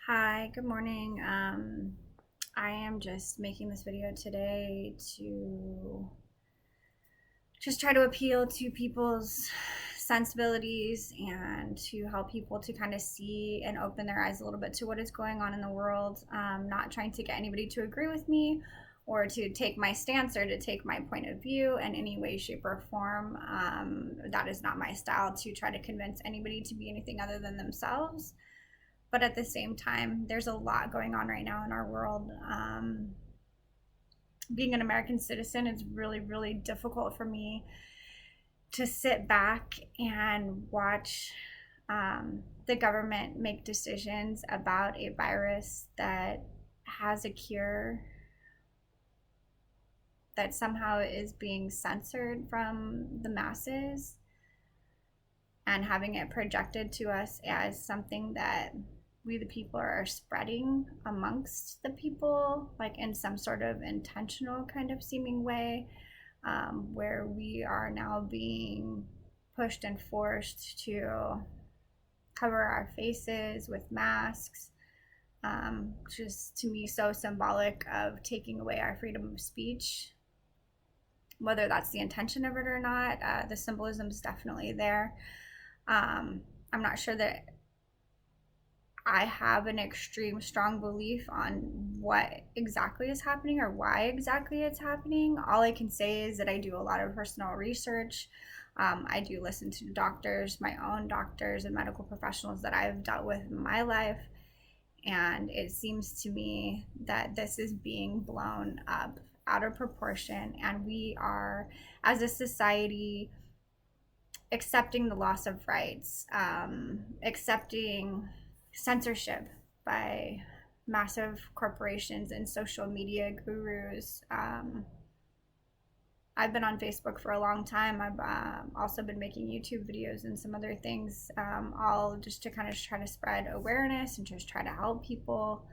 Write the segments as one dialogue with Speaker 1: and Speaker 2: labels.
Speaker 1: Hi, good morning. I am just making this video today to just try to appeal to people's sensibilities and to help people to kind of see and open their eyes a little bit to what is going on in the world. Not trying to get anybody to agree with me or to take my stance or to take my point of view in any way, shape, or form. That is not my style to try to convince anybody to be anything other than themselves. But at the same time, there's a lot going on right now in our world. Being an American citizen is really, really difficult for me to sit back and watch the government make decisions about a virus that has a cure that somehow is being censored from the masses and having it projected to us as something that we the people are spreading amongst the people, like in some sort of intentional kind of seeming way, where we are now being pushed and forced to cover our faces with masks, which is to me so symbolic of taking away our freedom of speech. Whether that's the intention of it or not, the symbolism is definitely there. I'm not sure that I have an extreme strong belief on what exactly is happening or why exactly it's happening. All I can say is that I do a lot of personal research. I do listen to doctors, my own doctors and medical professionals that I've dealt with in my life. And it seems to me that this is being blown up out of proportion. And we are, as a society, accepting the loss of rights, accepting censorship by massive corporations and social media gurus. I've been on Facebook for a long time. I've also been making YouTube videos and some other things, all just to kind of try to spread awareness and just try to help people.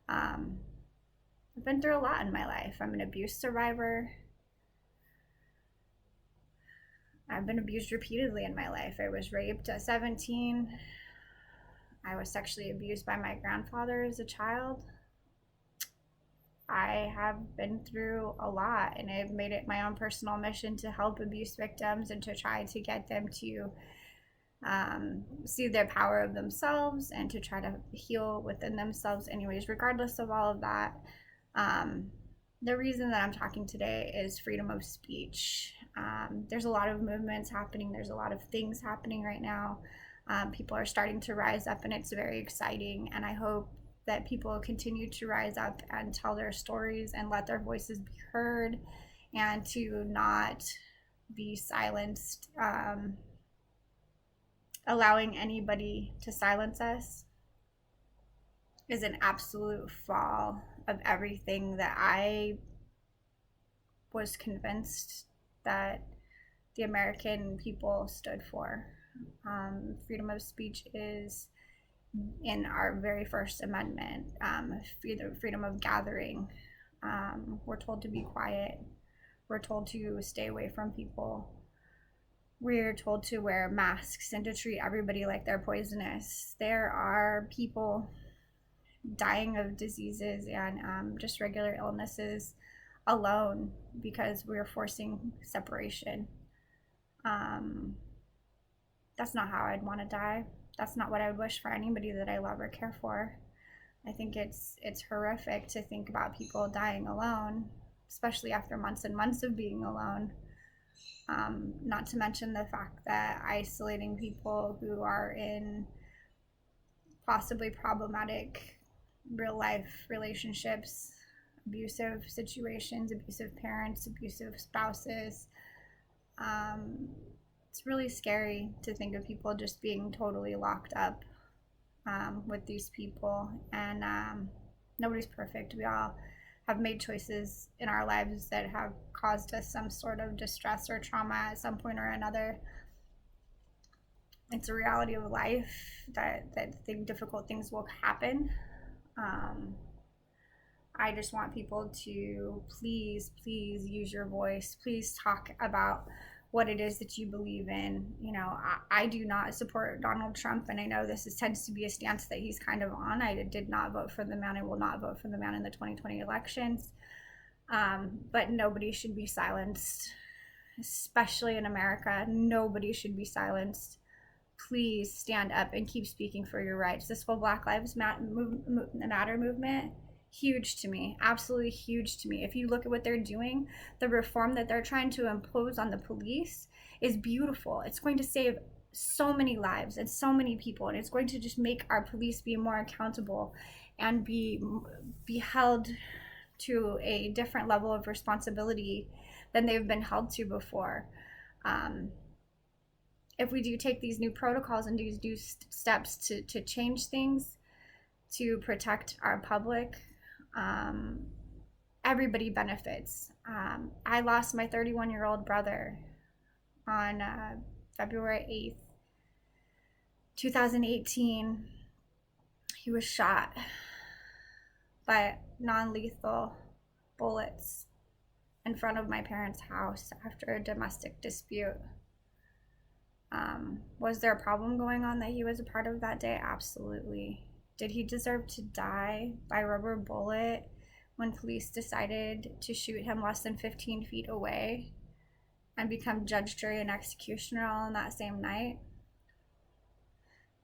Speaker 1: I've been through a lot in my life. I'm an abuse survivor. I've been abused repeatedly in my life. I was raped at 17. I was sexually abused by my grandfather as a child. I have been through a lot, and I've made it my own personal mission to help abuse victims and to try to get them to see their power of themselves and to try to heal within themselves, anyways, regardless of all of that. The reason that I'm talking today is freedom of speech. There's a lot of movements happening, there's a lot of things happening right now. People are starting to rise up, and it's very exciting. And I hope that people continue to rise up and tell their stories and let their voices be heard and to not be silenced. Allowing anybody to silence us is an absolute fall of everything that I was convinced that the American people stood for. Freedom of speech is in our very First Amendment, freedom of gathering. We're told to be quiet. We're told to stay away from people. We're told to wear masks and to treat everybody like they're poisonous. There are people dying of diseases and just regular illnesses alone because we're forcing separation. That's not how I'd want to die. That's not what I would wish for anybody that I love or care for. I think it's horrific to think about people dying alone, especially after months and months of being alone. Not to mention the fact that isolating people who are in possibly problematic real life relationships, abusive situations, abusive parents, abusive spouses. It's really scary to think of people just being totally locked up with these people. And nobody's perfect. We all have made choices in our lives that have caused us some sort of distress or trauma at some point or another. It's a reality of life that difficult things will happen. I just want people to please use your voice. Please talk about what it is that you believe in. You know, I do not support Donald Trump, and I know tends to be a stance that he's kind of on. I did not vote for the man. I will not vote for the man in the 2020 elections. But nobody should be silenced, especially in America. Nobody should be silenced. Please stand up and keep speaking for your rights. This whole Black Lives Matter movement, huge to me, absolutely huge to me. If you look at what they're doing, the reform that they're trying to impose on the police is beautiful. It's going to save so many lives and so many people, and it's going to just make our police be more accountable and be held to a different level of responsibility than they've been held to before. If we do take these new protocols and do steps to change things, to protect our public, everybody benefits. I lost my 31-year-old brother on February 8th, 2018. He was shot by non-lethal bullets in front of my parents' house after a domestic dispute. Was there a problem going on that he was a part of that day? Absolutely. Did he deserve to die by rubber bullet when police decided to shoot him less than 15 feet away and become judge, jury, and executioner all in that same night?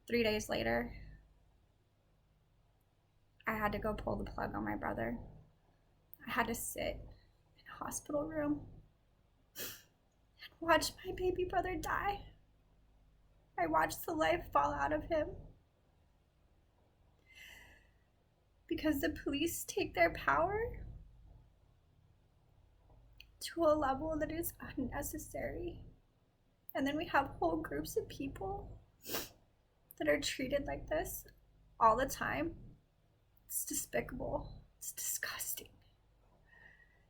Speaker 1: 3 days later, I had to go pull the plug on my brother. I had to sit in a hospital room and watch my baby brother die. I watched the life fall out of him because the police take their power to a level that is unnecessary. And then we have whole groups of people that are treated like this all the time. It's despicable. It's disgusting.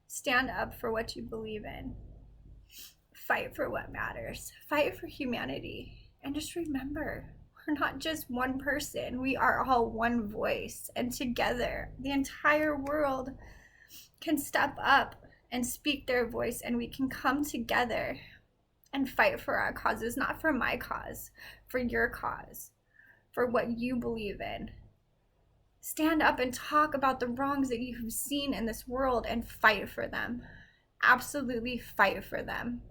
Speaker 1: Stand up for what you believe in. Fight for what matters. Fight for humanity. And just remember, we're not just one person. We are all one voice. And together, the entire world can step up and speak their voice, and we can come together and fight for our causes, not for my cause, for your cause, for what you believe in. Stand up and talk about the wrongs that you've seen in this world and fight for them. Absolutely fight for them.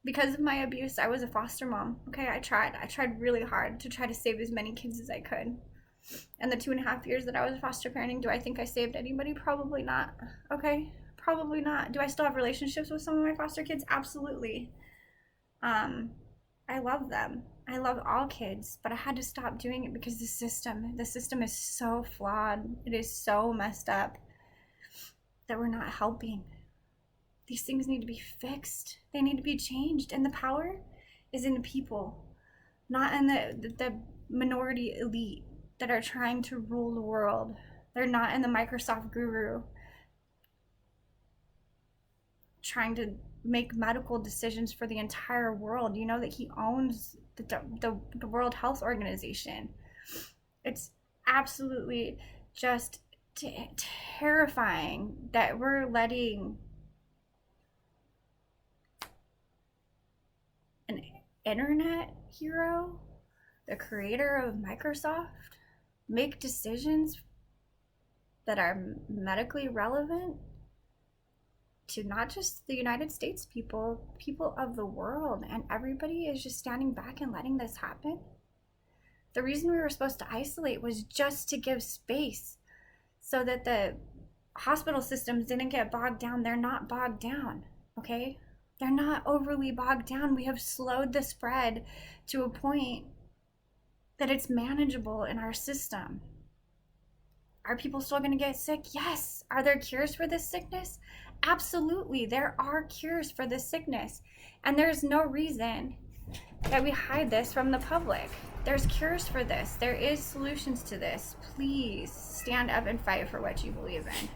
Speaker 1: Because of my abuse, I was a foster mom. Okay, I tried really hard to try to save as many kids as I could. And the 2.5 years that I was foster parenting, do I think I saved anybody? Probably not. Okay, probably not. Do I still have relationships with some of my foster kids? Absolutely. I love them. I love all kids, but I had to stop doing it because the system is so flawed. It is so messed up that we're not helping. These things need to be fixed. They need to be changed. And the power is in the people, not in the minority elite that are trying to rule the world. They're not in the Microsoft guru trying to make medical decisions for the entire world. You know that he owns the World Health Organization. It's absolutely just terrifying that we're letting an internet hero, the creator of Microsoft, make decisions that are medically relevant to not just the United States people of the world, and everybody is just standing back and letting this happen. The reason we were supposed to isolate was just to give space so that the hospital systems didn't get bogged down. They're not bogged down, okay? They're not overly bogged down. We have slowed the spread to a point that it's manageable in our system. Are people still going to get sick? Yes. Are there cures for this sickness? Absolutely. There are cures for this sickness. And there's no reason that we hide this from the public. There's cures for this. There is solutions to this. Please stand up and fight for what you believe in.